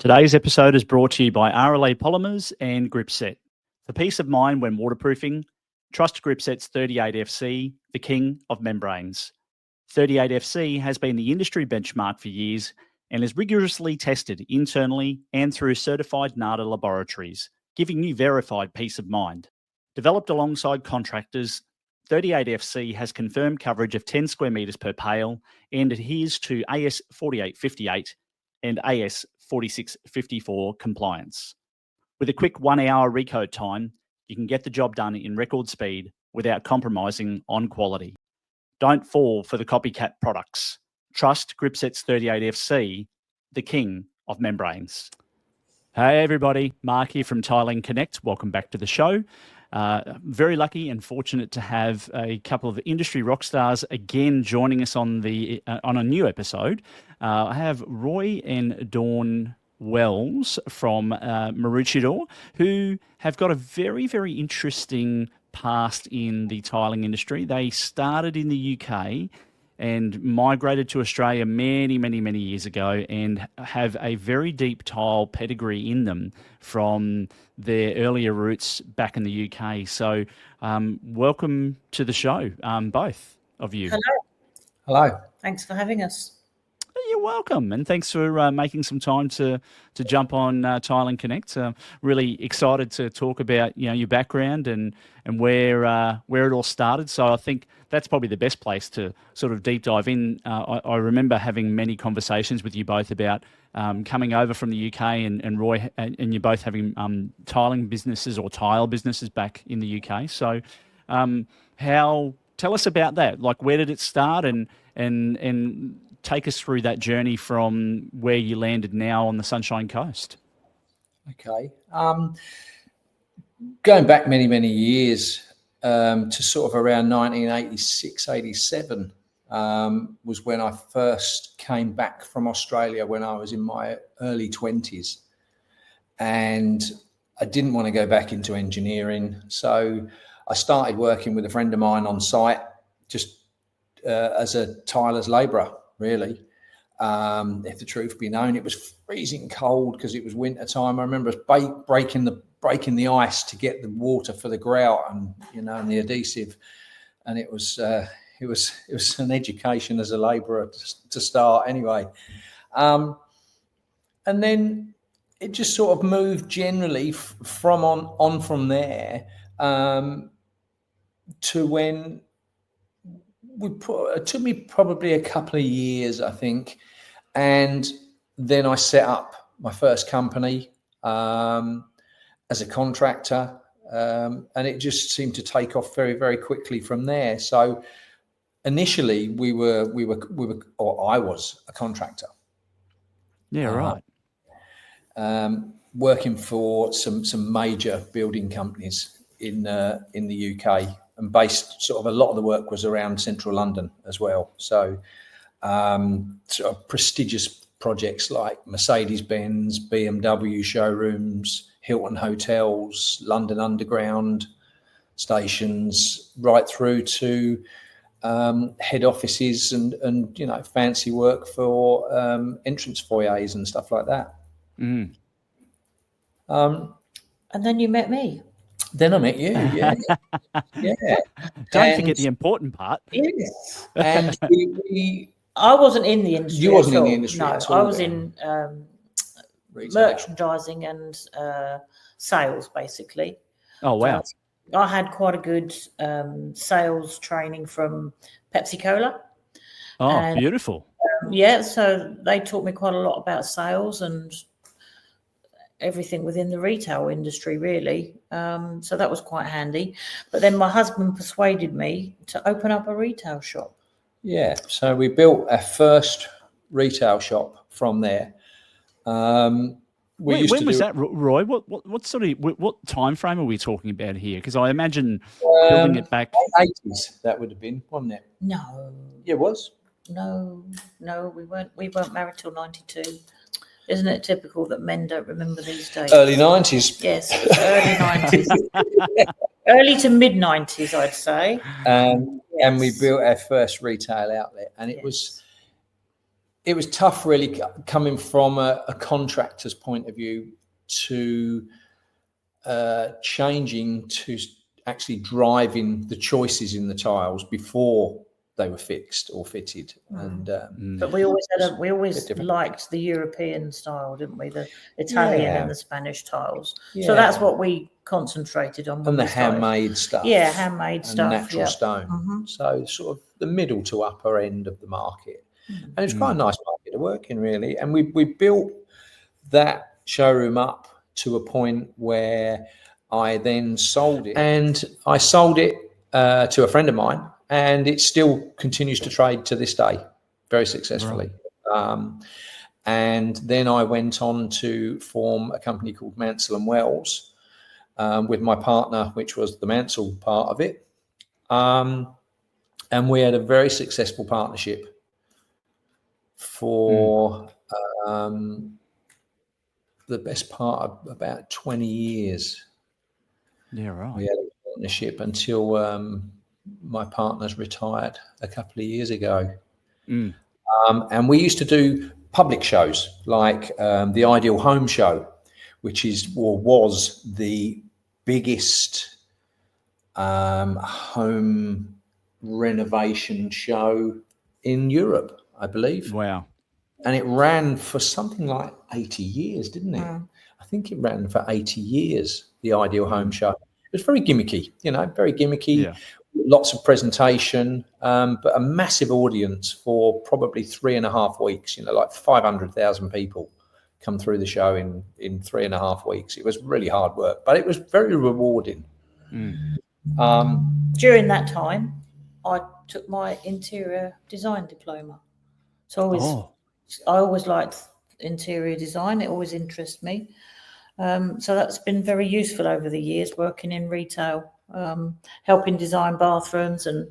Today's episode is brought to you by RLA Polymers and Gripset. For peace of mind when waterproofing, trust Gripset's 38FC, the king of membranes. 38FC has been the industry benchmark for years and is rigorously tested internally and through certified NADA laboratories, giving you verified peace of mind. Developed alongside contractors, 38FC has confirmed coverage of 10 square metres per pale and adheres to AS 4858 and AS 4654 compliance. With a quick 1 hour recode time, you can get the job done in record speed without compromising on quality. Don't fall for the copycat products. Trust Gripset's 38FC, the king of membranes. Hey everybody, Mark here from Tiling Connect. Welcome back to the show. Very lucky and fortunate to have a couple of industry rock stars again joining us on a new episode. I have Roy and Dawn Wells from Maroochydore, who have got a very, very interesting past in the tiling industry. They started in the UK and migrated to Australia many, many, many years ago and have a very deep tile pedigree in them from their earlier roots back in the UK. So welcome to the show, both of you. Hello. Hello. Thanks for having us. You're welcome, and thanks for making some time to jump on Tiling Connect. Really excited to talk about your background and where it all started. So I think that's probably the best place to sort of deep dive in. I remember having many conversations with you both about coming over from the UK and Roy and you both having tiling businesses or tile businesses back in the UK. So tell us about that. Like, where did it start and take us through that journey from where you landed now on the Sunshine Coast. Okay. Going back many, many years to sort of around 1986, 87 was when I first came back from Australia when I was in my early 20s. And I didn't want to go back into engineering. So I started working with a friend of mine on site just as a tiler's labourer. Really, if the truth be known, it was freezing cold because it was winter time. I remember us breaking the ice to get the water for the grout and and the adhesive, and it was an education as a labourer to start anyway, and then it just sort of moved generally from there to when. It took me probably a couple of years, I think, and then I set up my first company as a contractor, and it just seemed to take off very, very quickly from there. So initially, I was a contractor. Yeah, right. Working for some major building companies in the UK. And based sort of a lot of the work was around central London as well. So sort of prestigious projects like Mercedes-Benz, BMW showrooms, Hilton hotels, London Underground stations, right through to head offices and fancy work for entrance foyers and stuff like that. Mm. And then you met me. Then I met you, yeah. Yeah. Don't forget the important part. Yes. And I wasn't in the industry. You wasn't in the industry. No, at all, I was in merchandising and sales, basically. Oh, wow. I had quite a good sales training from Pepsi Cola. Oh, beautiful. Yeah, so they taught me quite a lot about sales and everything within the retail industry, really. So that was quite handy. But then my husband persuaded me to open up a retail shop. Yeah, so we built our first retail shop from there. When was that, Roy? What time frame are we talking about here? Because I imagine building it back 80s. That would have been, wasn't it? No. Yeah, it was. No, we weren't married till 92. Isn't it typical that men don't remember these days? Early 90s. Yes, early 90s. Early to mid 90s, I'd say. And we built our first retail outlet, and it was it was tough, really, coming from a contractor's point of view to changing to actually driving the choices in the tiles before they were fixed or fitted. And but we always liked the European style, didn't we? The Italian and the Spanish tiles. So that's what we concentrated on. And the handmade stuff. Yeah, handmade and stuff. Natural stone. So sort of the middle to upper end of the market. And it's quite a nice market to work in, really. And we built that showroom up to a point where I then sold it. And I sold it to a friend of mine, and it still continues to trade to this day very successfully. Right. And then I went on to form a company called Mansell & Wells with my partner, which was the Mansell part of it. And we had a very successful partnership for the best part of about 20 years. Yeah, right. We had a partnership until my partner's retired a couple of years ago. And we used to do public shows like the Ideal Home Show, which is or was the biggest home renovation show in Europe, I believe. Wow. And it ran for something like 80 years, didn't it? I think it ran for 80 years, the Ideal Home Show. It was very gimmicky, very gimmicky, lots of presentation, but a massive audience for probably 3.5 weeks, like 500,000 people come through the show in 3.5 weeks. It was really hard work, but it was very rewarding. During that time, I took my interior design diploma. So I always liked interior design. It always interests me. So that's been very useful over the years, working in retail, helping design bathrooms, and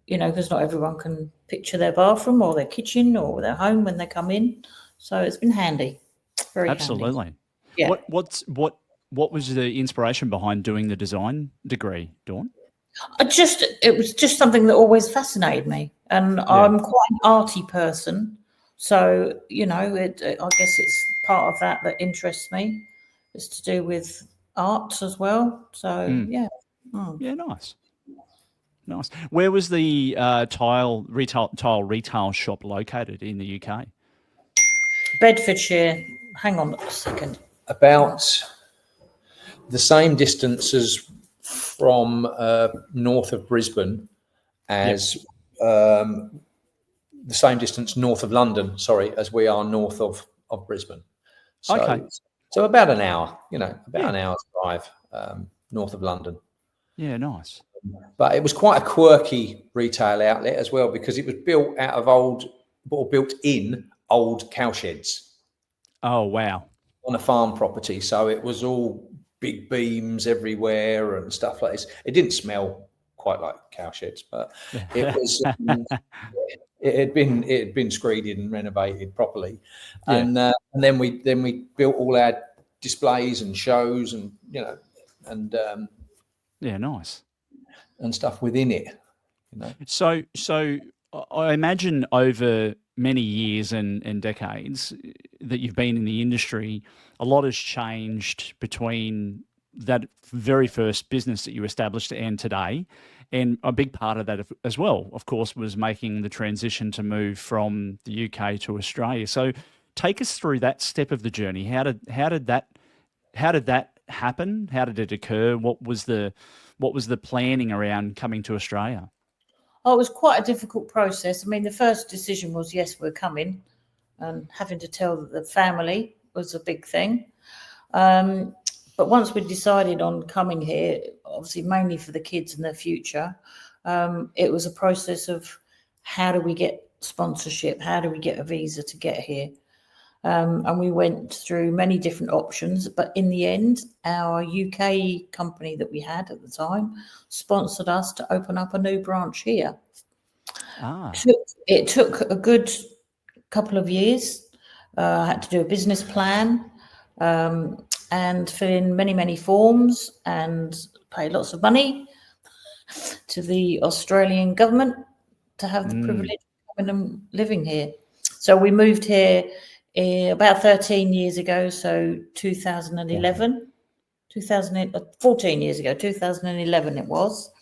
because not everyone can picture their bathroom or their kitchen or their home when they come in. So it's been handy, very absolutely. handy. Yeah. What was the inspiration behind doing the design degree, Dawn? It was just something that always fascinated me, and I'm quite an arty person. So I guess it's part of that interests me. It's to do with art as well. So yeah. Yeah, nice. Where was the tile retail shop located in the UK? Bedfordshire. Hang on a second. About the same distance as from north of Brisbane as the same distance north of London, as we are north of Brisbane. So about an hour, about an hour's drive north of London. Yeah, nice. But it was quite a quirky retail outlet as well, because it was built out of built in old cowsheds. Oh, wow. On a farm property. So it was all big beams everywhere and stuff like this. It didn't smell quite like cowsheds, but it was it had been screeded and renovated properly. And then we built all our displays and shows and nice. And stuff within it. So I imagine over many years and decades that you've been in the industry, a lot has changed between that very first business that you established and today. And a big part of that as well, of course, was making the transition to move from the UK to Australia. So take us through that step of the journey. How did that happen? How did it occur? What was the planning around coming to Australia? Oh, it was quite a difficult process. I mean, the first decision was, yes, we're coming, and having to tell the family was a big thing. But once we decided on coming here, obviously mainly for the kids and their future, it was a process of how do we get sponsorship? How do we get a visa to get here? And we went through many different options, but in the end, our UK company that we had at the time sponsored us to open up a new branch here. It took a good couple of years. I had to do a business plan and fill in many, many forms and pay lots of money to the Australian government to have the privilege of coming and living here. So we moved here about 13 years ago, so 2011. 14 years ago, 2011 it was.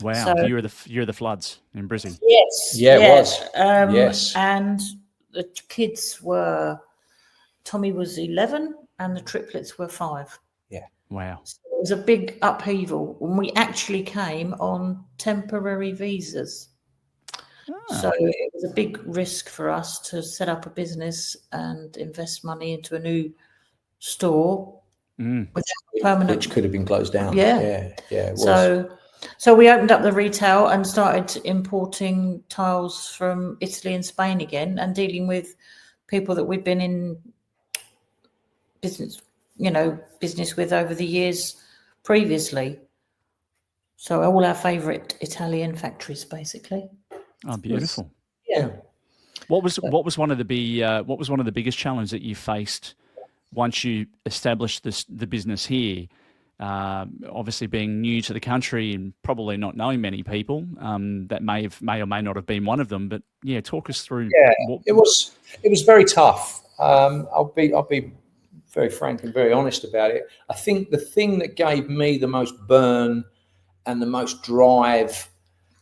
Wow, So, year of the floods in Brisbane. yes. Yeah, it was. Yes. And the kids were, Tommy was 11 and the triplets were 5. Yeah. Wow. So it was a big upheaval when we actually came on temporary visas. So it was a big risk for us to set up a business and invest money into a new store without permanent, which could have been closed down. Yeah. It was. So we opened up the retail and started importing tiles from Italy and Spain again, and dealing with people that we'd been in business with over the years previously. So all our favourite Italian factories, basically. Oh, beautiful. Yeah. What was one of the biggest challenges that you faced once you established the business here? Obviously, being new to the country and probably not knowing many people, that may or may not have been one of them. But yeah, talk us through. Yeah, it was very tough. I'll be very frank and very honest about it. I think the thing that gave me the most burn and the most drive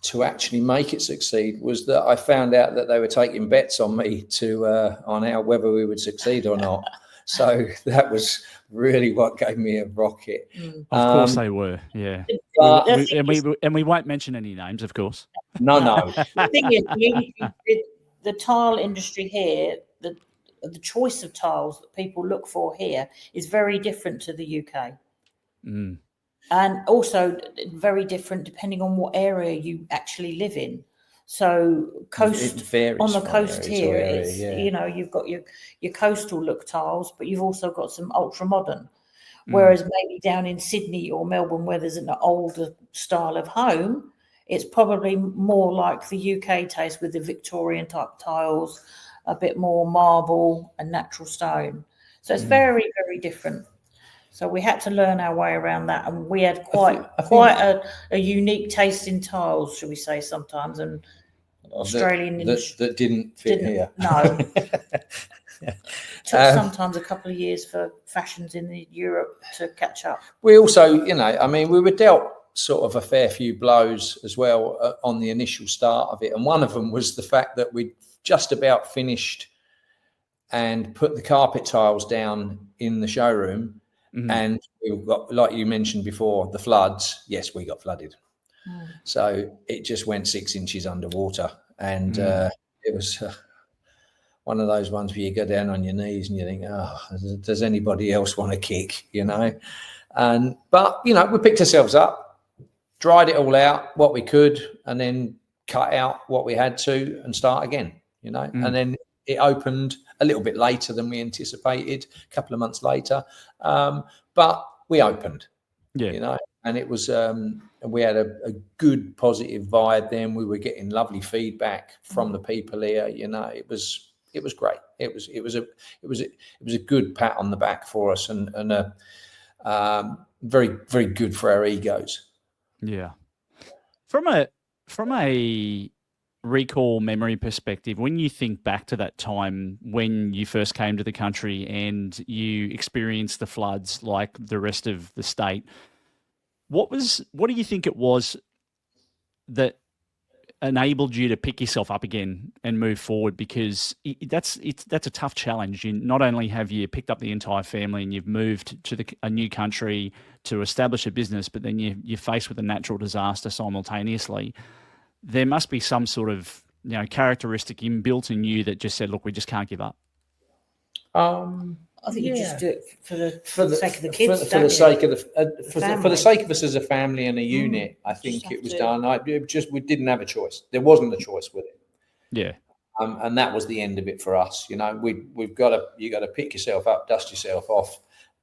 to actually make it succeed was that I found out that they were taking bets on me on how whether we would succeed or not. So that was really what gave me a rocket. Of course they were, yeah. And we won't mention any names, of course. No. The thing is, the tile industry here, the choice of tiles that people look for here is very different to the UK. And also very different depending on what area you actually live in. So on the coast here, it's you've got your coastal look tiles, but you've also got some ultra modern. Whereas maybe down in Sydney or Melbourne, where there's an older style of home, it's probably more like the UK taste with the Victorian type tiles, a bit more marble and natural stone. So it's very, very different. So we had to learn our way around that, and we had quite a unique taste in tiles, shall we say, sometimes, and Australian that didn't fit here. No. Took sometimes a couple of years for fashions in Europe to catch up. We also, we were dealt sort of a fair few blows as well on the initial start of it, and one of them was the fact that we just about finished and put the carpet tiles down in the showroom. And we got, like you mentioned before, the floods. Yes, we got flooded. So it just went 6 inches underwater. And it was one of those ones where you go down on your knees and you think, oh, does anybody else want to kick, But, we picked ourselves up, dried it all out, what we could, and then cut out what we had to and start again, And then it opened a little bit later than we anticipated, a couple of months later. But we opened, and it was, we had a good positive vibe then. We were getting lovely feedback from the people here. It was great. It was a good pat on the back for us, and very, very good for our egos. Yeah. From a recall memory perspective, when you think back to that time when you first came to the country and you experienced the floods like the rest of the state, what do you think it was that enabled you to pick yourself up again and move forward? Because that's a tough challenge. You not only have you picked up the entire family and you've moved to a new country to establish a business, but then you're faced with a natural disaster simultaneously. There must be some sort of characteristic inbuilt in you that just said, "Look, we just can't give up." I think you just do it for the sake of the kids, for the sake of us as a family and a unit. I think it was done. We didn't have a choice. There wasn't a choice with it. Yeah. And that was the end of it for us. You got to pick yourself up, dust yourself off,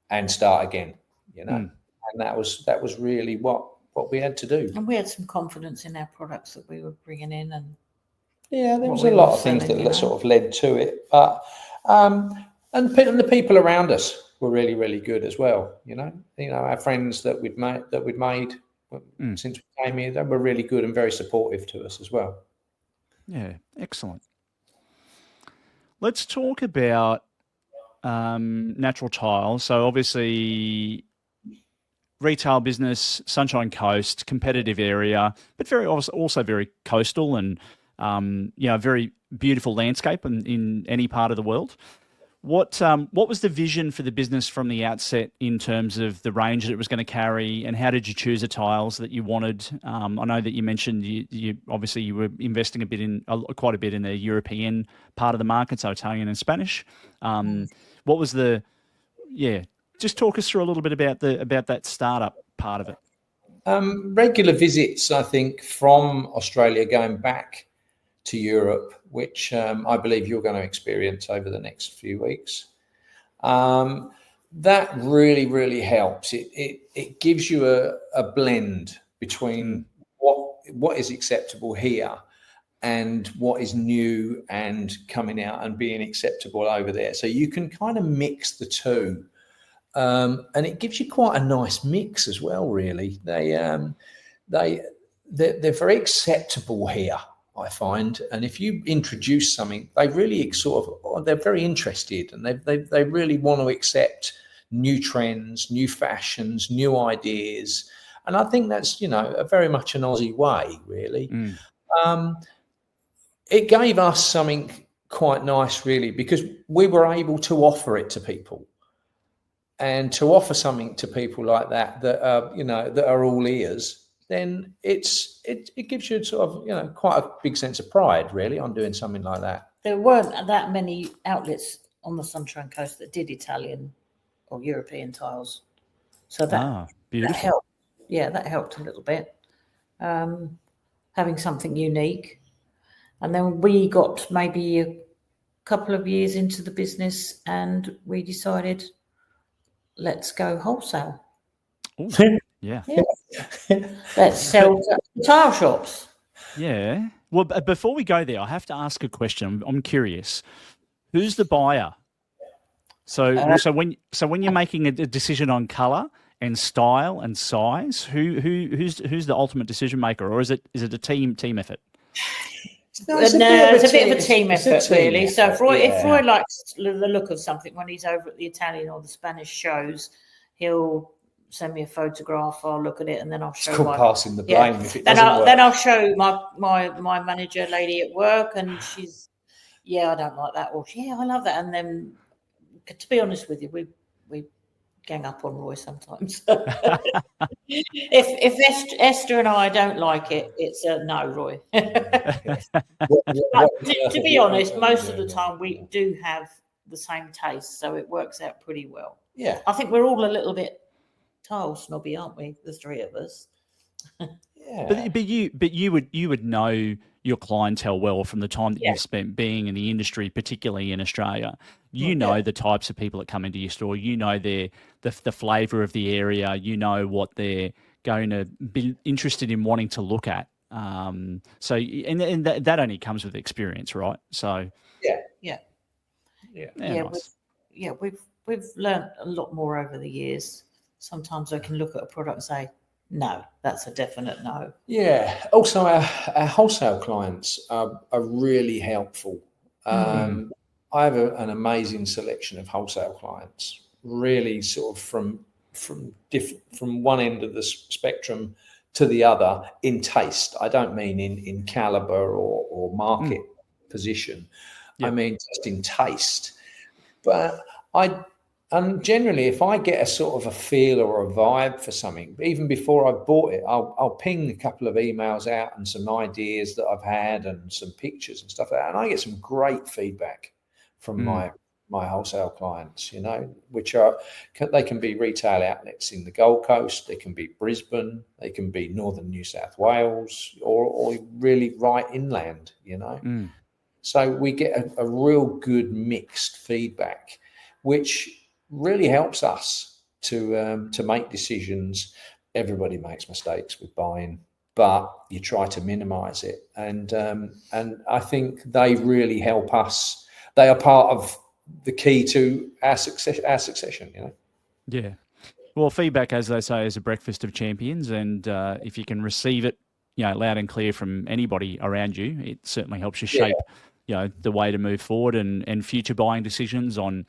and start again. And that was really what we had to do. And we had some confidence in our products that we were bringing in, and there was a lot of things that sort of led to it. But and the people around us were really, really good as well. Our friends that we'd made since we came here, they were really good and very supportive to us as well. Yeah, excellent. Let's talk about natural tiles. So obviously retail business, Sunshine Coast, competitive area, but also very coastal and very beautiful landscape in any part of the world. What was the vision for the business from the outset in terms of the range that it was going to carry, and how did you choose the tiles that you wanted? I know that you mentioned you obviously you were investing quite a bit in the European part of the market, so Italian and Spanish. What was just talk us through a little bit about that startup part of it. Regular visits, I think, from Australia going back to Europe, which I believe you're going to experience over the next few weeks. That really, really helps. It gives you a blend between what is acceptable here and what is new and coming out and being acceptable over there. So you can kind of mix the two. And it gives you quite a nice mix as well, really. They're very acceptable here, I find. And if you introduce something, they really they're very interested, and they really want to accept new trends, new fashions, new ideas. And I think that's, very much an Aussie way, really. It gave us something quite nice, really, because we were able to offer it to people. And to offer something to people like that are all ears, then it gives you sort of, quite a big sense of pride, really, on doing something like that. There weren't that many outlets on the Sunshine Coast that did Italian or European tiles. So that helped. Yeah, that helped a little bit. Having something unique. And then we got maybe a couple of years into the business and we decided, let's go wholesale. Yeah. Let's sell to tile shops. Yeah. Well, before we go there, I have to ask a question. I'm curious. Who's the buyer? So when you're making a decision on colour and style and size, who's the ultimate decision maker, or is it a team effort? It's a bit of a team effort, really. So if Roy likes the look of something when he's over at the Italian or the Spanish shows, he'll send me a photograph. I'll look at it, and then I'll show. It's called passing the blame. If it doesn't work. Then I'll show my manager lady at work, and she's, I don't like that, or I love that. And then, to be honest with you, we gang up on Roy sometimes. if Esther and I don't like it, it's a no, Roy. To be honest, most of the time we do have the same taste, so it works out pretty well. Yeah, I think we're all a little bit tile snobby, aren't we? The three of us. Yeah. But you would know your clientele well from the time that you've spent being in the industry, particularly in Australia. You know the types of people that come into your store. You know the flavour of the area. You know what they're going to be interested in wanting to look at. So that only comes with experience, right? So we've learned a lot more over the years. Sometimes I can look at a product and say, no, that's a definite no. Yeah. Also, our wholesale clients are really helpful. I have an amazing selection of wholesale clients, really sort of from one end of the spectrum to the other in taste. I don't mean in caliber or market position. Yep. I mean just in taste. But generally, if I get a sort of a feel or a vibe for something, even before I've bought it, I'll ping a couple of emails out and some ideas that I've had and some pictures and stuff like that. And I get some great feedback from my wholesale clients, which they can be retail outlets in the Gold Coast, they can be Brisbane, they can be northern New South Wales, or really right inland, So we get a real good mixed feedback, which really helps us to make decisions. Everybody makes mistakes with buying, but you try to minimize it. And I think they really help us. They are part of the key to our succession, Yeah. Well, feedback, as they say, is a breakfast of champions. And if you can receive it, loud and clear from anybody around you, it certainly helps you shape the way to move forward and future buying decisions on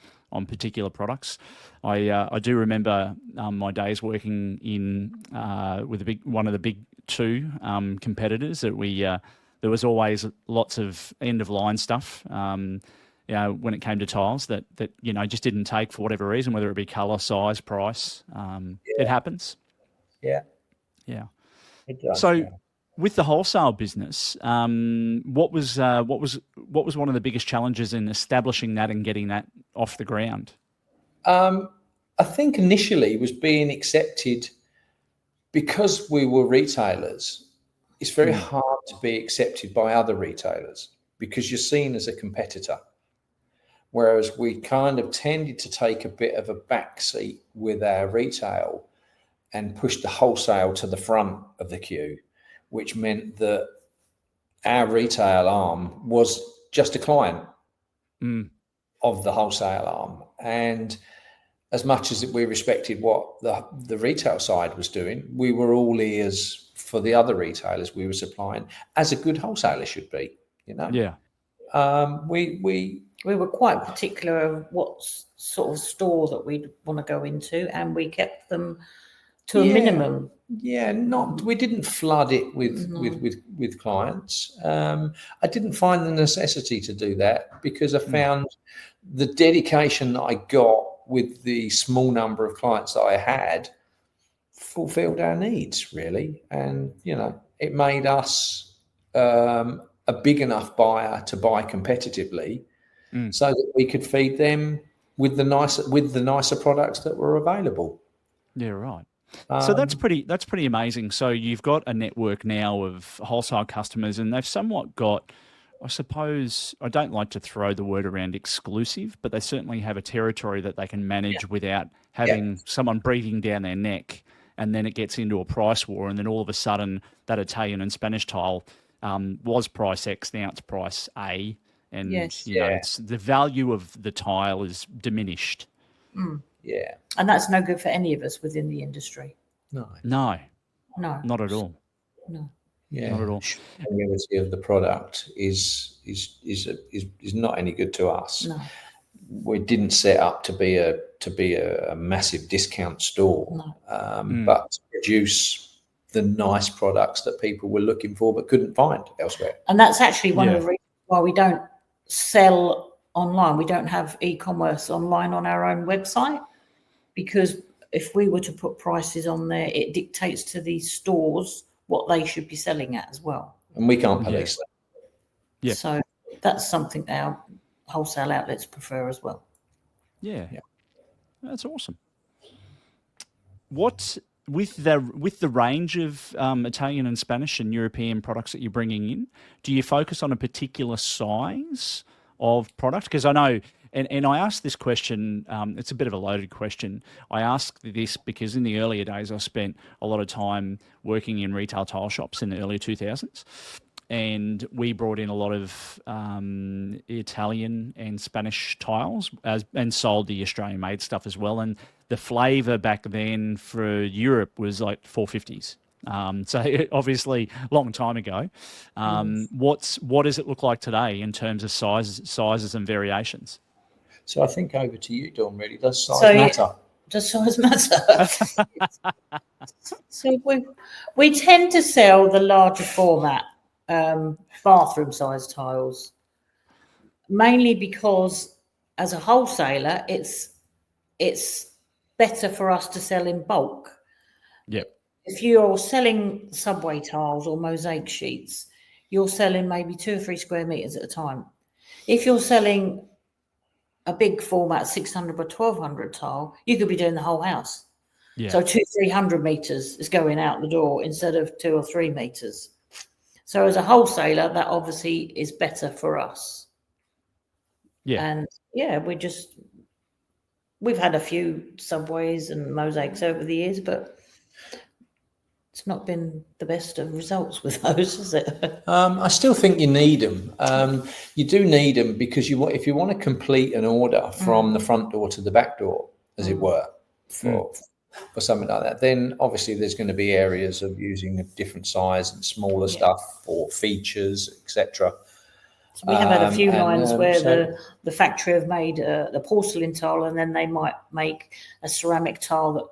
particular products. I do remember my days working in with one of the big two competitors that there was always lots of end of line stuff. When it came to tiles that just didn't take for whatever reason, whether it be colour, size, price. It happens. Yeah. It does, So, with the wholesale business, what was one of the biggest challenges in establishing that and getting that off the ground? I think initially was being accepted because we were retailers. It's very hard to be accepted by other retailers because you're seen as a competitor. Whereas we kind of tended to take a bit of a backseat with our retail and push the wholesale to the front of the queue, which meant that our retail arm was just a client of the wholesale arm. And as much as we respected what the retail side was doing, we were all ears for the other retailers we were supplying, as a good wholesaler should be, Yeah. We were quite particular of what sort of store that we'd want to go into, and we kept them to a minimum. Yeah, we didn't flood it with clients. I didn't find the necessity to do that because I found the dedication that I got with the small number of clients that I had fulfilled our needs really, and it made us a big enough buyer to buy competitively, so that we could feed them with the nicer products that were available. Yeah, right. So that's pretty amazing. So you've got a network now of wholesale customers, and they've somewhat got, I suppose, I don't like to throw the word around exclusive, but they certainly have a territory that they can manage without having someone breathing down their neck, and then it gets into a price war, and then all of a sudden that Italian and Spanish tile was price X, now it's price A, and it's the value of the tile is diminished. Yeah, and that's no good for any of us within the industry. No, not at all. No. Yeah, not at all. The quality of the product is not any good to us. No. We didn't set up to be a massive discount store, but to produce the nice products that people were looking for but couldn't find elsewhere. And that's actually one of the reasons why we don't sell online. We don't have e-commerce online on our own website, because if we were to put prices on there, it dictates to these stores what they should be selling at as well. And we can't police that. Yeah. So that's something that our wholesale outlets prefer as well. Yeah. That's awesome. What with the range of Italian and Spanish and European products that you're bringing in, do you focus on a particular size of product? Because I know, and I asked this question, it's a bit of a loaded question. I asked this because in the earlier days I spent a lot of time working in retail tile shops in the early 2000s. And we brought in a lot of Italian and Spanish tiles and sold the Australian-made stuff as well. And the flavour back then for Europe was like 450s. So obviously a long time ago. What does it look like today in terms of sizes and variations? So I think over to you, Dawn, really. Does size matter? Does size matter? So we tend to sell the larger format bathroom size tiles, mainly because as a wholesaler it's better for us to sell in bulk. If you're selling subway tiles or mosaic sheets, you're selling maybe 2 or 3 square meters at a time. If you're selling a big format 600 by 1200 tile, you could be doing the whole house. So 200-300 meters is going out the door instead of 2 or 3 meters. So as a wholesaler, that obviously is better for us. And we've had a few subways and mosaics over the years, but it's not been the best of results with those, is it? I still think you need them. You do need them because if you want to complete an order from the front door to the back door, as it were, for something like that, then obviously there's going to be areas of using a different size and smaller stuff or features, etc. So we have had a few lines where so- the factory have made the porcelain tile, and then they might make a ceramic tile that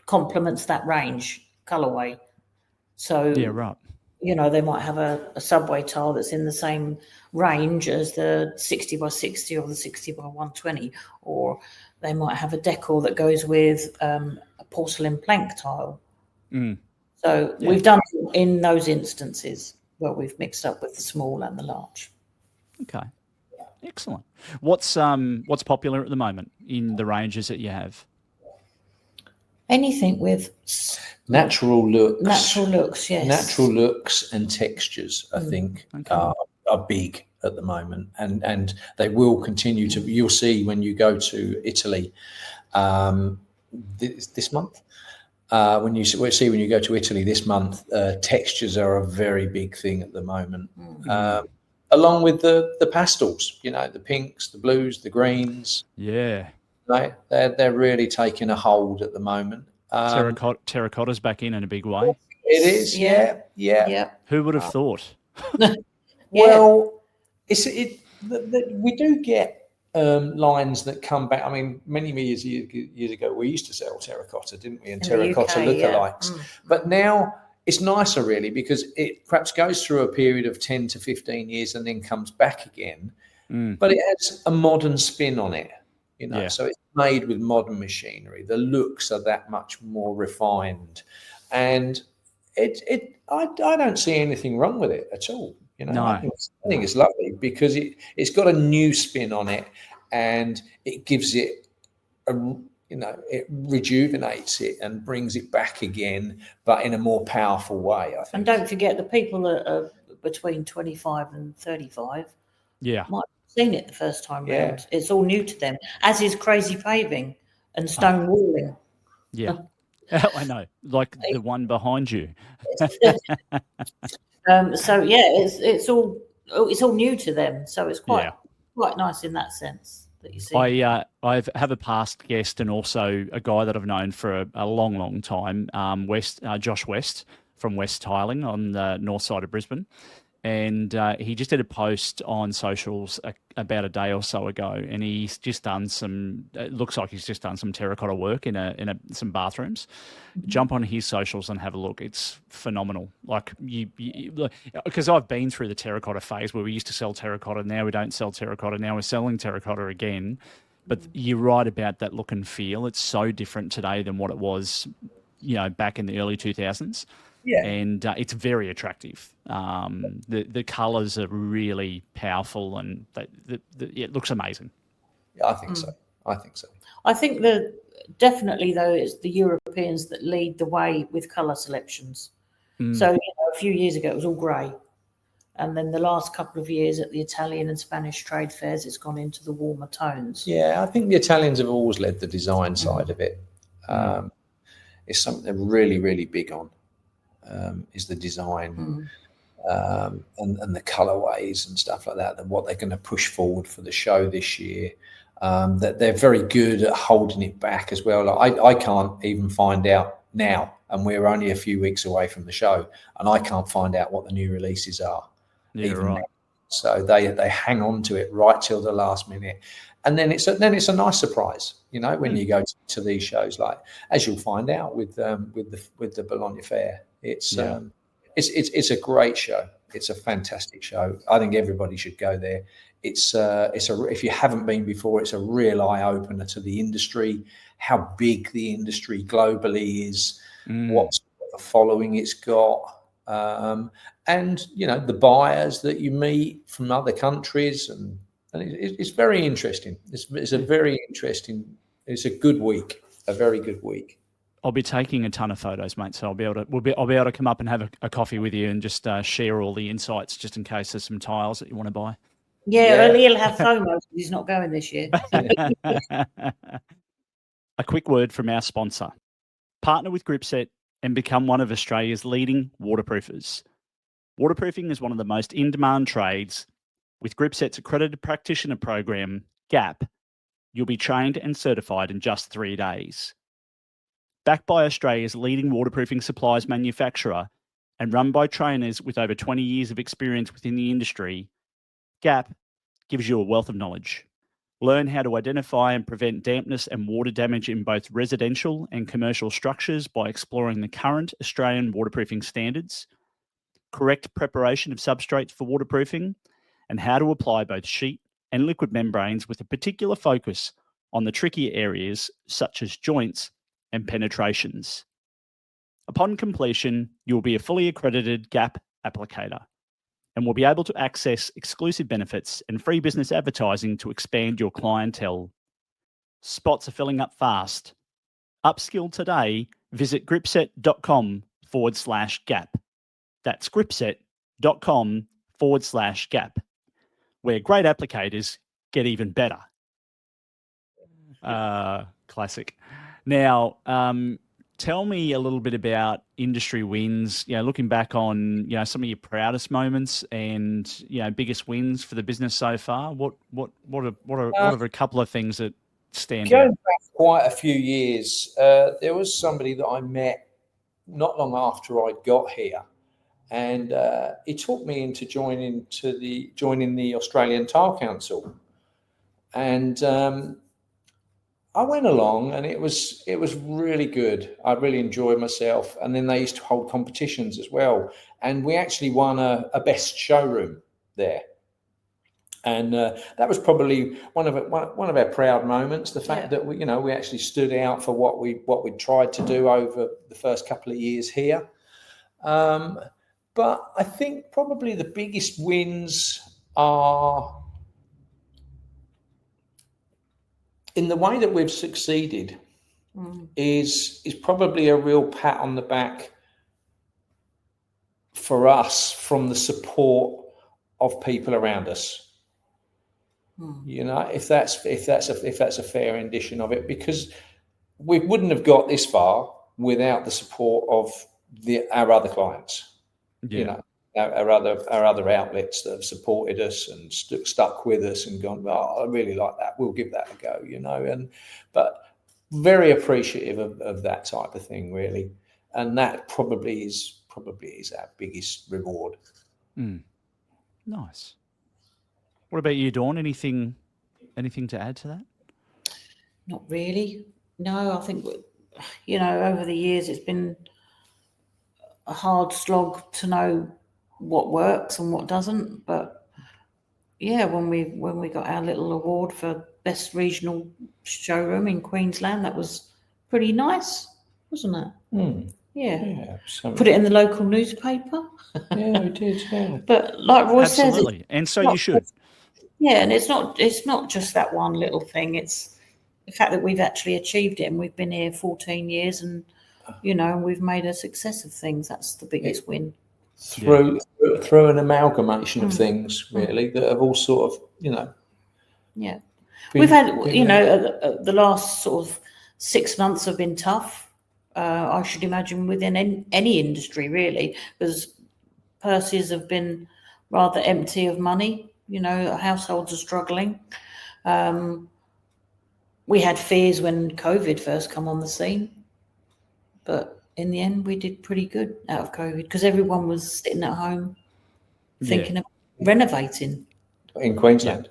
complements that range colorway. So Yeah, right. you know, they might have a subway tile that's in the same range as the 60 by 60 or the 60 by 120, or they might have a decor that goes with a porcelain plank tile. Mm. So Yeah. we've done in those instances where we've mixed up with the small and the large. Okay. Excellent. What's popular at the moment in the ranges that you have? Anything with natural looks. Yes. Natural looks and textures, I think, Okay. are big at the moment, and they will continue to. You'll see when you go to Italy this month. When you go to Italy this month, textures are a very big thing at the moment. Along with the pastels, you know, the pinks, the blues, the greens. Yeah. Right? They're really taking a hold at the moment. Terracotta's back in a big way. It is, yeah. Who would have thought? Well, we do get lines that come back. I mean, many years ago, we used to sell terracotta, didn't we? And In the terracotta UK, lookalikes. But now it's nicer, really, because it perhaps goes through a period of 10 to 15 years and then comes back again. But it has a modern spin on it, you know. Yeah. So it's made with modern machinery. The looks are that much more refined, and I don't see anything wrong with it at all. You know, No. I think it's lovely because it's got a new spin on it, and it gives it it rejuvenates it and brings it back again, but in a more powerful way, I think. And don't forget, the people that are between 25 and 35 Yeah. might have seen it the first time Yeah. round. It's all new to them, as is crazy paving and stone walling. Yeah. I know, like the one behind you. So yeah, it's all new to them. So it's quite nice in that sense that you see. I have a past guest and also a guy that I've known for a long time, Josh West from West Tiling on the north side of Brisbane. And he just did a post on socials about a day or so ago, and he's just done it looks like he's just done some terracotta work in some bathrooms. Jump on his socials and have a look. It's phenomenal. Like because I've been through the terracotta phase where we used to sell terracotta. Now we don't sell terracotta. Now we're selling terracotta again. But you're right about that look and feel. It's so different today than what it was, you know, back in the early 2000s. Yeah. And it's very attractive. The colours are really powerful, and it looks amazing. Yeah, I think so. I think that definitely, though, it's the Europeans that lead the way with colour selections. So a few years ago it was all grey, and then the last couple of years at the Italian and Spanish trade fairs, it's gone into the warmer tones. Yeah, I think the Italians have always led the design side of it. It's something they're really, really big on. Is the design and the colorways and stuff like that, and what they're going to push forward for the show this year. That they're very good at holding it back as well. Like I can't even find out now, and we're only a few weeks away from the show, and I can't find out what the new releases are. Yeah, right. Now. So they hang on to it right till the last minute, and then it's a nice surprise, you know, when you go to these shows, like as you'll find out with the Bologna Fair. It's a great show. It's a fantastic show. I think everybody should go there. If you haven't been before, it's a real eye opener to the industry, how big the industry globally is, what sort of following it's got, and you know, the buyers that you meet from other countries, and it's very interesting. It's a very interesting. It's a good week, a very good week. I'll be taking a ton of photos, mate. So I'll be able to come up and have a coffee with you and just share all the insights, just in case there's some tiles that you want to buy. Yeah. He'll have FOMO because he's not going this year. A quick word from our sponsor. Partner with Gripset and become one of Australia's leading waterproofers. Waterproofing is one of the most in-demand trades. With Gripset's accredited practitioner program, GAP, you'll be trained and certified in just 3 days. Backed by Australia's leading waterproofing supplies manufacturer and run by trainers with over 20 years of experience within the industry, GAP gives you a wealth of knowledge. Learn how to identify and prevent dampness and water damage in both residential and commercial structures by exploring the current Australian waterproofing standards, correct preparation of substrates for waterproofing, and how to apply both sheet and liquid membranes with a particular focus on the tricky areas such as joints and penetrations. Upon completion, you will be a fully accredited GAP applicator and will be able to access exclusive benefits and free business advertising to expand your clientele. Spots are filling up fast. Upskill today, visit gripset.com/gap. That's gripset.com/gap, where great applicators get even better. Classic. Now, tell me a little bit about industry wins, looking back on, some of your proudest moments and, biggest wins for the business so far. What are a couple of things that stand out? Going back quite a few years, there was somebody that I met not long after I got here, and he talked me into joining the Australian Tile Council, and I went along, and it was really good. I really enjoyed myself. And then they used to hold competitions as well, and we actually won a best showroom there. And that was probably one of our proud moments. The fact that we actually stood out for what we tried to do over the first couple of years here. But I think probably the biggest wins are in the way that we've succeeded is probably a real pat on the back for us from the support of people around us. If that's a fair rendition of it, because we wouldn't have got this far without the support of our other clients. Our other outlets that have supported us and stuck with us and gone, I really like that, we'll give that a go, but very appreciative of that type of thing, really. And that probably is our biggest reward. Nice. What about you, Dawn? Anything to add to that? Not really. No, I think, over the years it's been a hard slog to know what works and what doesn't, but when we got our little award for best regional showroom in Queensland, that was pretty nice, wasn't it? Put it in the local newspaper. We did. But like Roy says, and so you should. And it's not just that one little thing. It's the fact that we've actually achieved it, and we've been here 14 years, and we've made a success of things. That's the biggest win. Through an amalgamation of things, really, that have all sort of, we've had, the last sort of 6 months have been tough. I should imagine within any industry, really, because purses have been rather empty of money. Households are struggling. We had fears when COVID first come on the scene, but in the end, we did pretty good out of COVID because everyone was sitting at home thinking of renovating. In Queensland?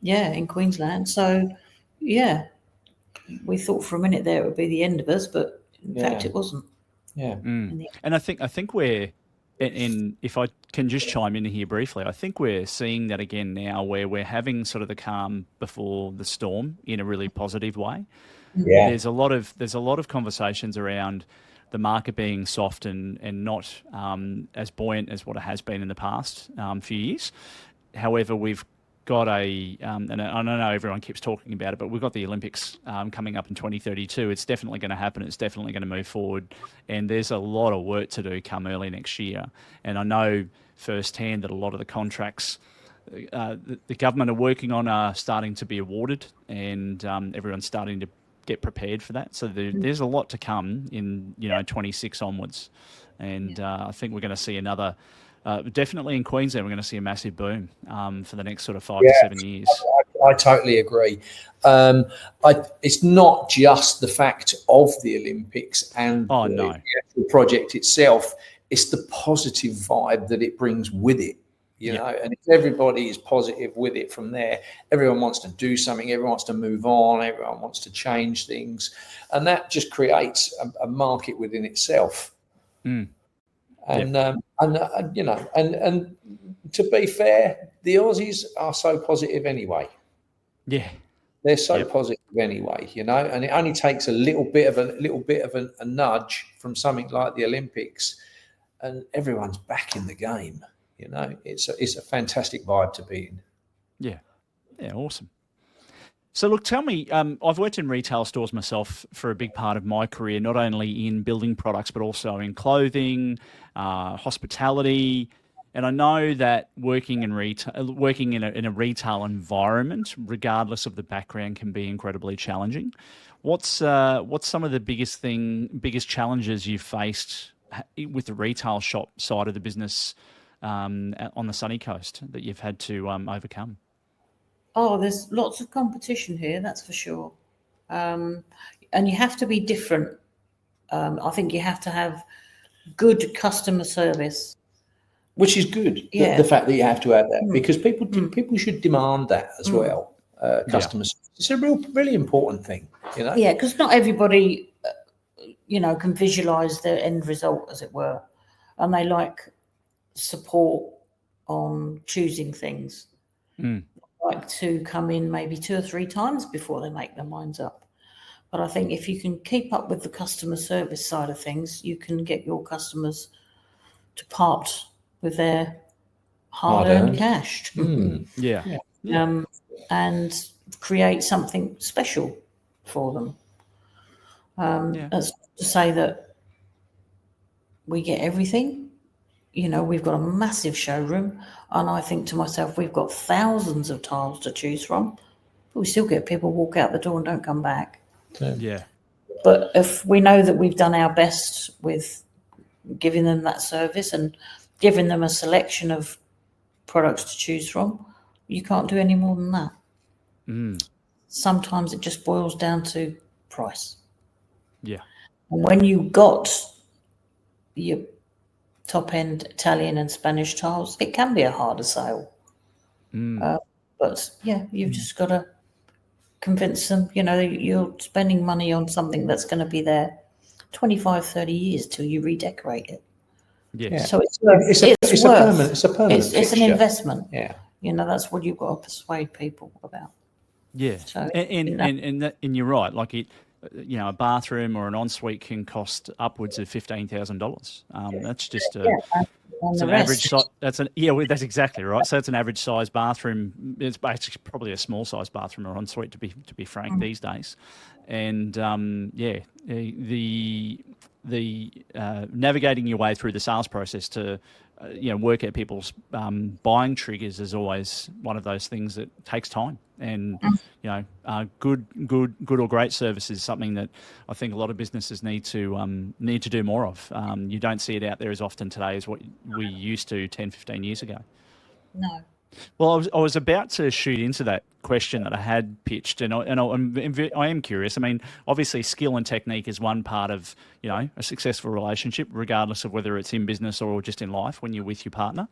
Yeah, in Queensland. So, we thought for a minute there it would be the end of us, but in fact it wasn't. And I think we're, and if I can just chime in here briefly, I think we're seeing that again now, where we're having sort of the calm before the storm in a really positive way. There's a lot of conversations around the market being soft and not as buoyant as what it has been in the past few years. However, we've got and I know everyone keeps talking about it, but we've got the Olympics coming up in 2032. It's definitely going to happen. It's definitely going to move forward. And there's a lot of work to do come early next year. And I know firsthand that a lot of the contracts the government are working on are starting to be awarded, and everyone's starting to get prepared for that. So there's a lot to come in 26 onwards, and I think we're going to see another. Definitely in Queensland, we're going to see a massive boom for the next sort of 5 to 7 years. I totally agree. It's not just the fact of the Olympics and the actual project itself. It's the positive vibe that it brings with it. you know, and if everybody is positive with it from there, everyone wants to do something, everyone wants to move on, everyone wants to change things, and that just creates a market within itself. And you know, and to be fair, the Aussies are so positive anyway. Yeah. They're so positive anyway, you know, and it only takes a little bit of a nudge from something like the Olympics, and everyone's back in the game. You know, it's a fantastic vibe to be in. Yeah. Yeah. Awesome. So look, tell me, I've worked in retail stores myself for a big part of my career, not only in building products, but also in clothing, hospitality. And I know that working in a retail environment, regardless of the background, can be incredibly challenging. What's some of the biggest challenges you've faced with the retail shop side of the business on the sunny coast that you've had to overcome? Oh, there's lots of competition here, that's for sure. And you have to be different. I think you have to have good customer service. Which is good, the fact that you have to have that, because people should demand that as well. Customer service. It's a really important thing, you know? Yeah, because not everybody, you know, can visualise the end result, as it were. And they like support on choosing things. Like to come in maybe 2 or 3 times before they make their minds up. But I think if you can keep up with the customer service side of things, you can get your customers to part with their hard-earned cash. And create something special for them. That's to say that we get everything. You know, we've got a massive showroom, and I think to myself, we've got thousands of tiles to choose from, but we still get people walk out the door and don't come back. But if we know that we've done our best with giving them that service and giving them a selection of products to choose from, you can't do any more than that. Sometimes it just boils down to price. And when you got your top-end Italian and Spanish tiles, it can be a harder sale. But you've just got to convince them, you know, you're spending money on something that's going to be there 25, 30 years till you redecorate it. So it's a permanent fixture. An investment. You know, that's what you've got to persuade people about. So, and you're right. Like you know, a bathroom or an ensuite can cost upwards of $15,000. That's just it's an average. That's exactly right. So it's an average size bathroom. It's basically probably a small size bathroom or ensuite, to be frank, these days. And the navigating your way through the sales process to work out people's buying triggers is always one of those things that takes time. And good or great service is something that I think a lot of businesses need to do more of. You don't see it out there as often today as what we used to 10, 15 years ago. No. Well, I was about to shoot into that question that I had pitched, and I am curious. I mean, obviously, skill and technique is one part of a successful relationship, regardless of whether it's in business or just in life when you're with your partner.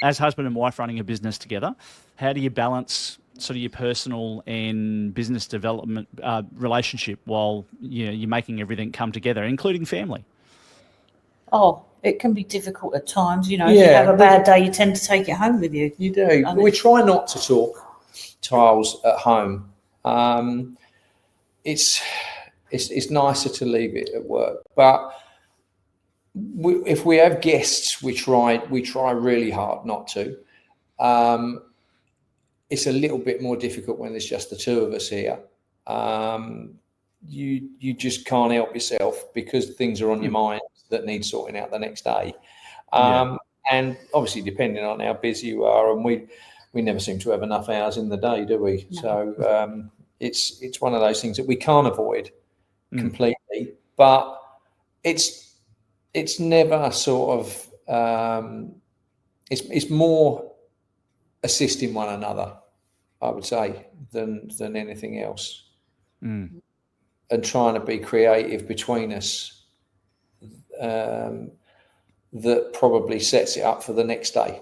As husband and wife running a business together, how do you balance sort of your personal and business development relationship while you're making everything come together, including family? Oh, it can be difficult at times. If you have a bad day, you tend to take it home with you. You do. We try not to talk tiles at home. It's nicer to leave it at work. But if we have guests, we try really hard not to. It's a little bit more difficult when there's just the two of us here. You just can't help yourself because things are on your mind that need sorting out the next day. And obviously depending on how busy you are, and we never seem to have enough hours in the day, do we? No. So it's one of those things that we can't avoid completely, but it's never sort of it's more assisting one another, I would say, than anything else. And trying to be creative between us that probably sets it up for the next day.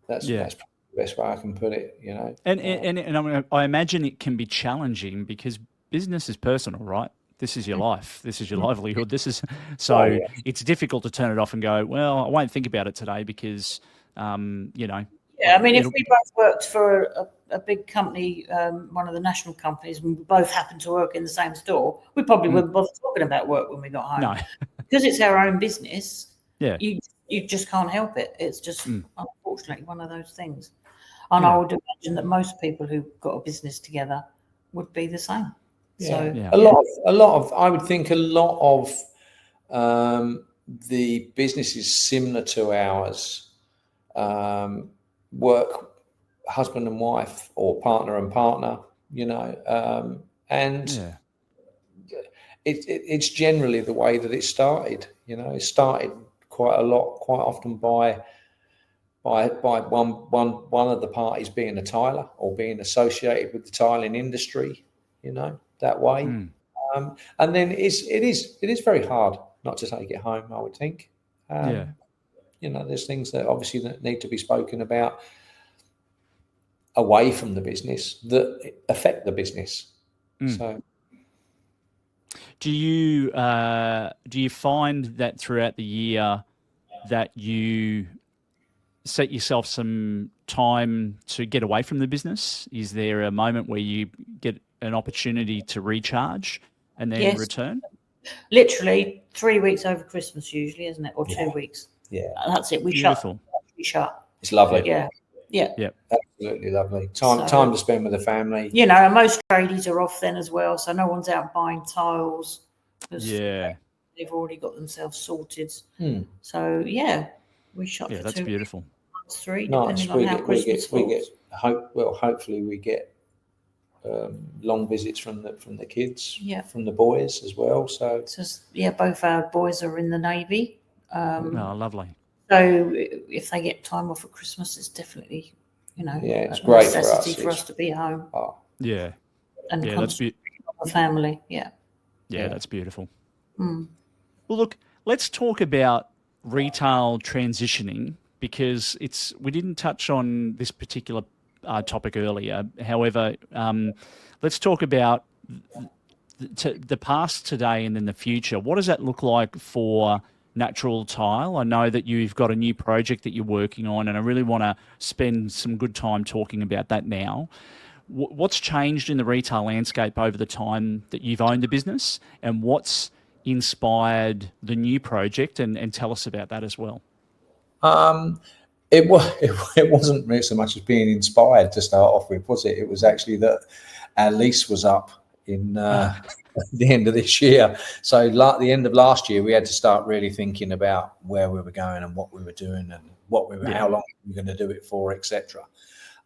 That's probably the best way I can put it, you know. And I imagine it can be challenging because business is personal, right? This is your life. This is your livelihood. So it's difficult to turn it off and go, well, I won't think about it today because, you know. Yeah, I mean, if we both worked for a big company, one of the national companies, and we both happened to work in the same store, we probably wouldn't bother talking about work when we got home. No. Because it's our own business, Yeah. you just can't help it. It's just, unfortunately, one of those things. And I would imagine that most people who've got a business together would be the same. Yeah. So A lot of I would think a lot of the businesses similar to ours work husband and wife or partner and partner, you know, and it's generally the way that it started. You know, it started quite often by one of the parties being a tiler or being associated with the tiling industry, you know, that way. And then it is very hard not to take it home, I would think. You know, there's things that obviously that need to be spoken about away from the business that affect the business. So do you find that throughout the year that you set yourself some time to get away from the business? Is there a moment where you get an opportunity to recharge and then return? Literally 3 weeks over Christmas usually, isn't it? Or 2 weeks. Yeah. And that's it. We Beautiful. shut. It's lovely. Yeah. Absolutely lovely. Time to spend with the family. You know, and most tradies are off then as well, so no one's out buying tiles. Yeah. They've already got themselves sorted. So we shut for that's 2 beautiful. weeks, 3, Nice. depending on how Christmas falls. Hopefully we get long visits from the kids, from the boys as well. So both our boys are in the Navy. Lovely. So if they get time off at Christmas, it's definitely, you know, it's a great necessity for us to be home. Yeah. And that's the family. Yeah, that's beautiful. Mm. Well, look, let's talk about retail transitioning because we didn't touch on this particular topic earlier. However, let's talk about the past, today, and then the future. What does that look like for natural tile? I know that you've got a new project that you're working on, and I really want to spend some good time talking about that now. What's changed in the retail landscape over the time that you've owned the business, and what's inspired the new project? And tell us about that as well. It wasn't really so much as being inspired to start off with, was it? It was actually that our lease was up in the end of this year. So the end of last year, we had to start really thinking about where we were going and what we were doing and how long we were going to do it for, etc.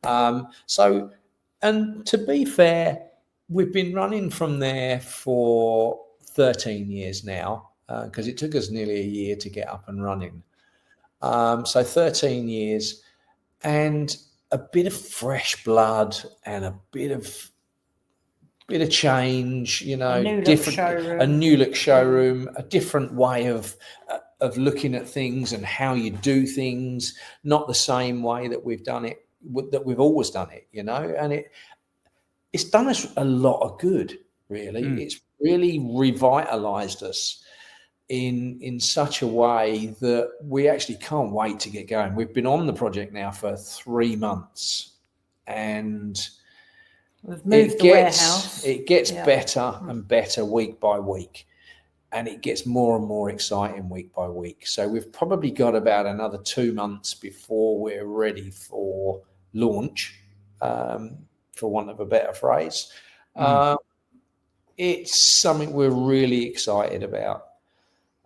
And to be fair, we've been running from there for 13 years now, because it took us nearly a year to get up and running. So 13 years and a bit of fresh blood and a bit of change, you know, a new look showroom, a different way of looking at things and how you do things, not the same way that we've done it, that we've always done it, you know, and it's done us a lot of good, really. It's really revitalized us in such a way that we actually can't wait to get going. We've been on the project now for 3 months, and we've moved the warehouse. It gets better and better week by week, and it gets more and more exciting week by week. So we've probably got about another 2 months before we're ready for launch, for want of a better phrase. It's something we're really excited about.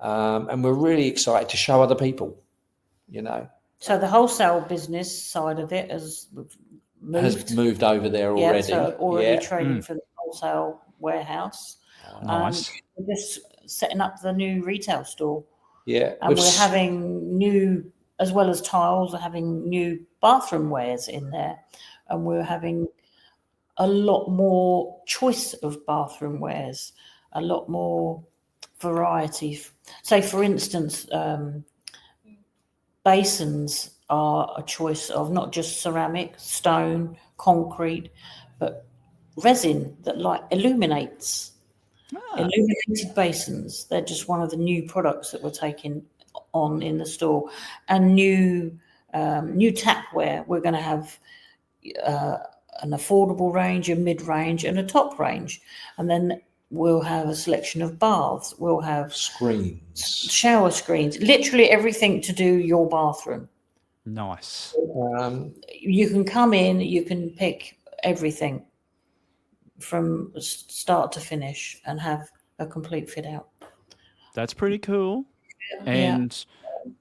And we're really excited to show other people, you know. So the wholesale business side of it has moved over there already. Yeah, so already trading for the wholesale warehouse. Nice. We're just setting up the new retail store. Yeah. And we're having new, as well as tiles, we're having new bathroom wares in there. And we're having a lot more choice of bathroom wares, a lot more variety. Say, for instance, basins are a choice of not just ceramic, stone, concrete, but resin that illuminates. Illuminated basins. They're just one of the new products that we're taking on in the store, and new tapware. We're going to have an affordable range, a mid-range, and a top range, and then we'll have a selection of baths. We'll have Screens, shower screens, literally everything to do your bathroom. Nice. You can come in, you can pick everything from start to finish and have a complete fit out. That's pretty cool. And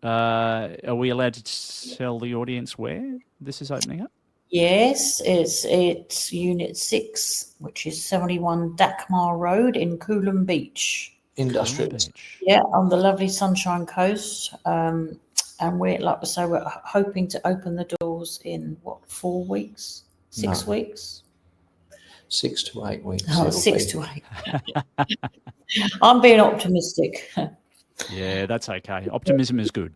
are we allowed to tell the audience where this is opening up? Yes, it's Unit 6, which is 71 Dakmar Road in Coolum Beach. Industrial. Yeah, on the lovely Sunshine Coast. And we're, like I say, we're hoping to open the doors in, 4 weeks? 6 weeks? 6 to 8 weeks. Oh, 6 to 8. I'm being optimistic. Yeah, that's okay. Optimism is good.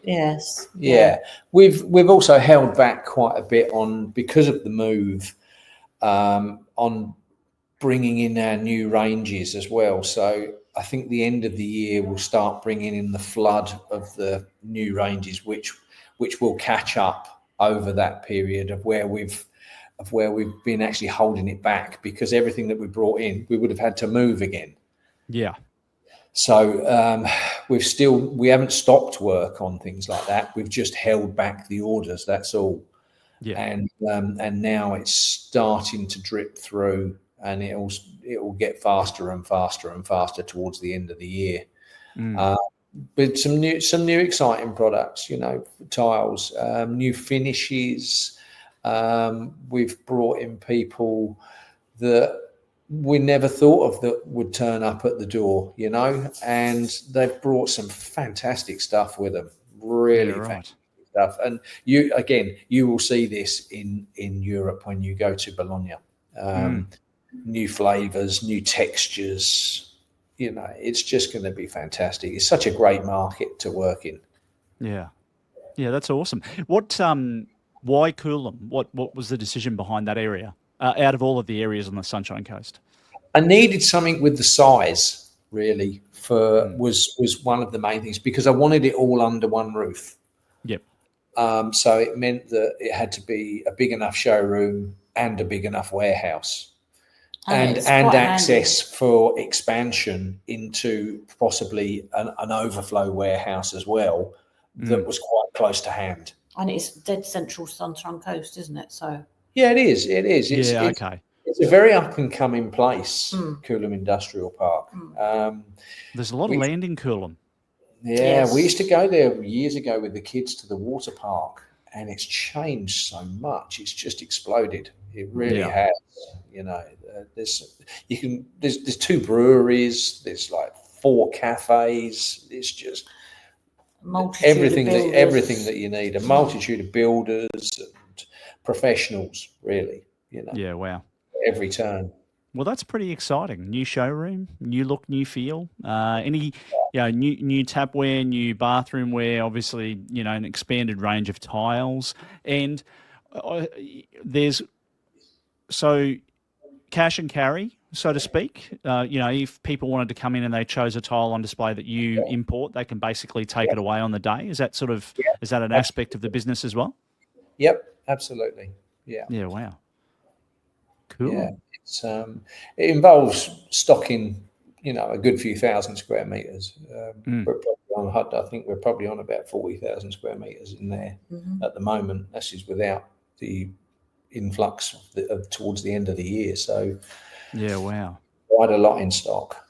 Yes. Yeah. We've also held back quite a bit because of the move, on bringing in our new ranges as well. So I think the end of the year we'll start bringing in the flood of the new ranges, which will catch up over that period of where we've been actually holding it back, because everything that we brought in, we would have had to move again. Yeah. So we haven't stopped work on things like that. We've just held back the orders. That's all. Yeah. And now it's starting to drip through, and it will get faster and faster and faster towards the end of the year. With some new exciting products, tiles, new finishes. We've brought in people that we never thought of that would turn up at the door, and they've brought some fantastic stuff with them. Really fantastic stuff. And you will see this in Europe when you go to Bologna. New flavors, new textures. It's just going to be fantastic. It's such a great market to work in. Yeah, that's awesome. What? Why Coolum? What was the decision behind that area? Out of all of the areas on the Sunshine Coast, I needed something with the size. Really, was one of the main things, because I wanted it all under one roof. Yep. So it meant that it had to be a big enough showroom and a big enough warehouse, and access for expansion into possibly an overflow warehouse as well, that was quite close to hand. And it's dead central Sunshine Coast, isn't it? So yeah, it is. It's a very up and coming place, Coolum Industrial Park. There's a lot of land in Coolum. Yeah, yes. We used to go there years ago with the kids to the water park, and it's changed so much. It's just exploded. It really has. There's 2 breweries. There's like 4 cafes. It's just everything that you need. A multitude of builders and professionals, really. Yeah, wow. Every turn. Well, that's pretty exciting. New showroom, new look, new feel. Any new tapware, new bathroom wear, obviously, an expanded range of tiles. And there's cash and carry, so to speak. If people wanted to come in and they chose a tile on display that you import, they can basically take it away on the day. Is that is that an aspect of the business as well? Yep, absolutely. Yeah. Yeah, wow. Cool. Yeah, it involves stocking, a good few thousand square meters. I think we're probably on about 40,000 square meters in there at the moment. That's just without the influx towards the end of the year. So, yeah, wow, quite a lot in stock.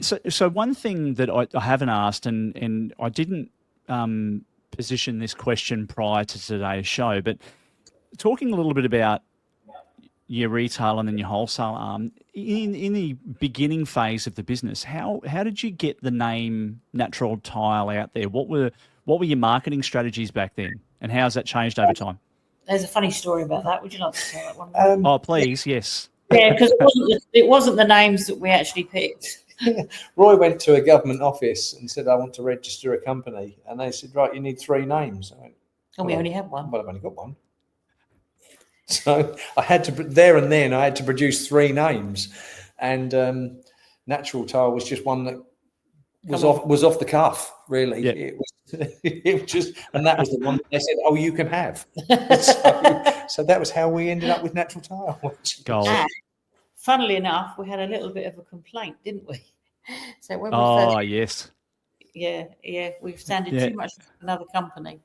So one thing that I haven't asked, and I didn't position this question prior to today's show, but talking a little bit about your retail and then your wholesale arm, in the beginning phase of the business, how did you get the name Natural Tile out there? What were your marketing strategies back then, and how has that changed over time? There's a funny story about that. Would you like to tell that one? Oh, please, yes. Yeah, because it wasn't the names that we actually picked. Roy went to a government office and said, "I want to register a company," and they said, "Right, you need 3 names." I went, And we only had one. Well, I've only got one. So I had to, there and then, I had to produce 3 names, and Natural Tile was just one that was off the cuff. Really, Yep. it was just, and that was the one that they said, "Oh, you can have." So that was how we ended up with Natural Tile. Gold. And funnily enough, we had a little bit of a complaint, didn't we? So when we Oh, first, yes. yeah, we've sounded Yeah. too much like another company.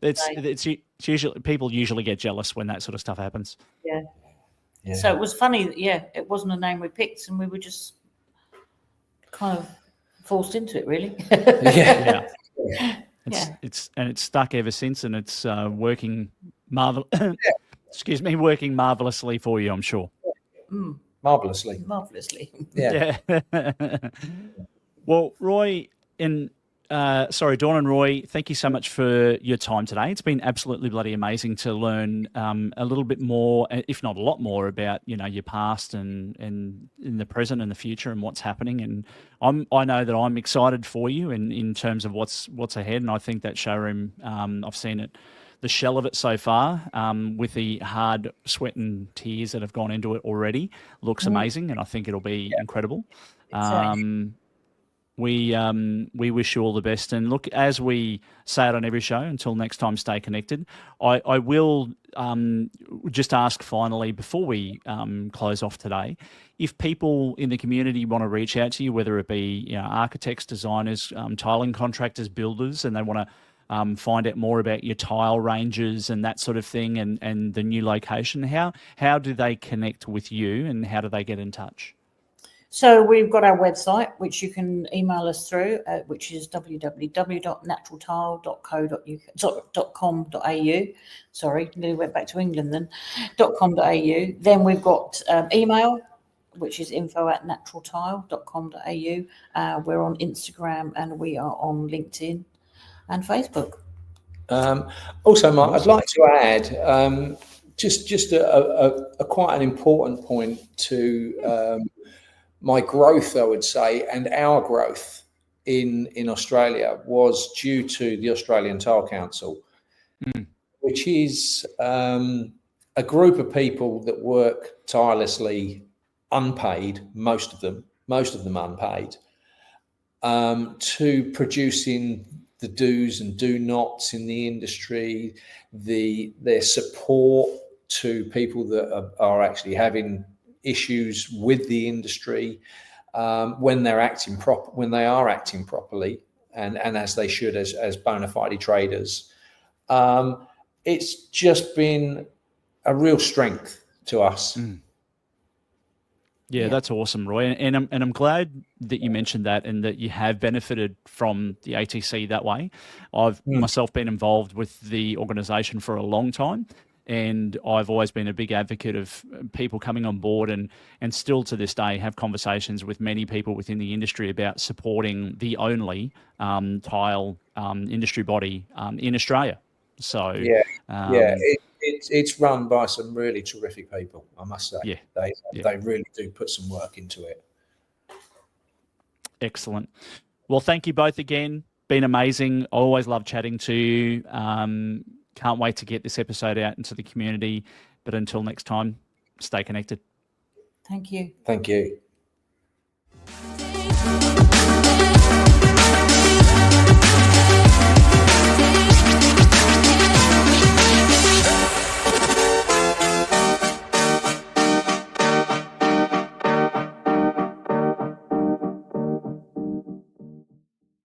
it's usually, people usually get jealous when that sort of stuff happens. Yeah. Yeah. So it was funny that, it wasn't a name we picked, and we were just kind of forced into it, really. Yeah. Yeah. It's stuck ever since, and it's working working marvelously for you, I'm sure. Mm, Marvelously. yeah. Well, Roy and Dawn and Roy, thank you so much for your time today. It's been absolutely bloody amazing to learn a little bit more, if not a lot more, about your past and in the present and the future and what's happening. And I know that I'm excited for you in terms of what's ahead. And I think that showroom, I've seen it, the shell of it so far, with the hard sweat and tears that have gone into it already, looks amazing, and I think it'll be incredible. We wish you all the best. And look, as we say it on every show, until next time, stay connected. I will just ask finally, before we close off today, if people in the community want to reach out to you, whether it be architects, designers, tiling contractors, builders, and they want to find out more about your tile ranges and that sort of thing, and the new location, how do they connect with you, and how do they get in touch? So we've got our website, which you can email us through, which is www.naturaltile.com.au. Sorry, nearly went back to England then. .com.au. Then we've got email, which is info@naturaltile.com.au. We're on Instagram, and we are on LinkedIn and Facebook. Also, Mark, I'd like to add just a quite an important point to my growth, I would say, and our growth in Australia was due to the Australian Tile Council, which is a group of people that work tirelessly, unpaid, most of them unpaid, to producing the do's and do nots in the industry, their support to people that are actually having issues with the industry, when they are acting properly and as they should as bona fide traders. It's just been a real strength to us. Yeah, that's awesome, Roy, and I'm glad that you mentioned that, and that you have benefited from the ATC that way. I've myself been involved with the organisation for a long time, and I've always been a big advocate of people coming on board, and still to this day have conversations with many people within the industry about supporting the only tile industry body in Australia. So it's run by some really terrific people, I must say. Yeah, they really do put some work into it. Excellent. Well, thank you both again. Been amazing. I always love chatting to you. Can't wait to get this episode out into the community. But until next time, stay connected. Thank you. Thank you.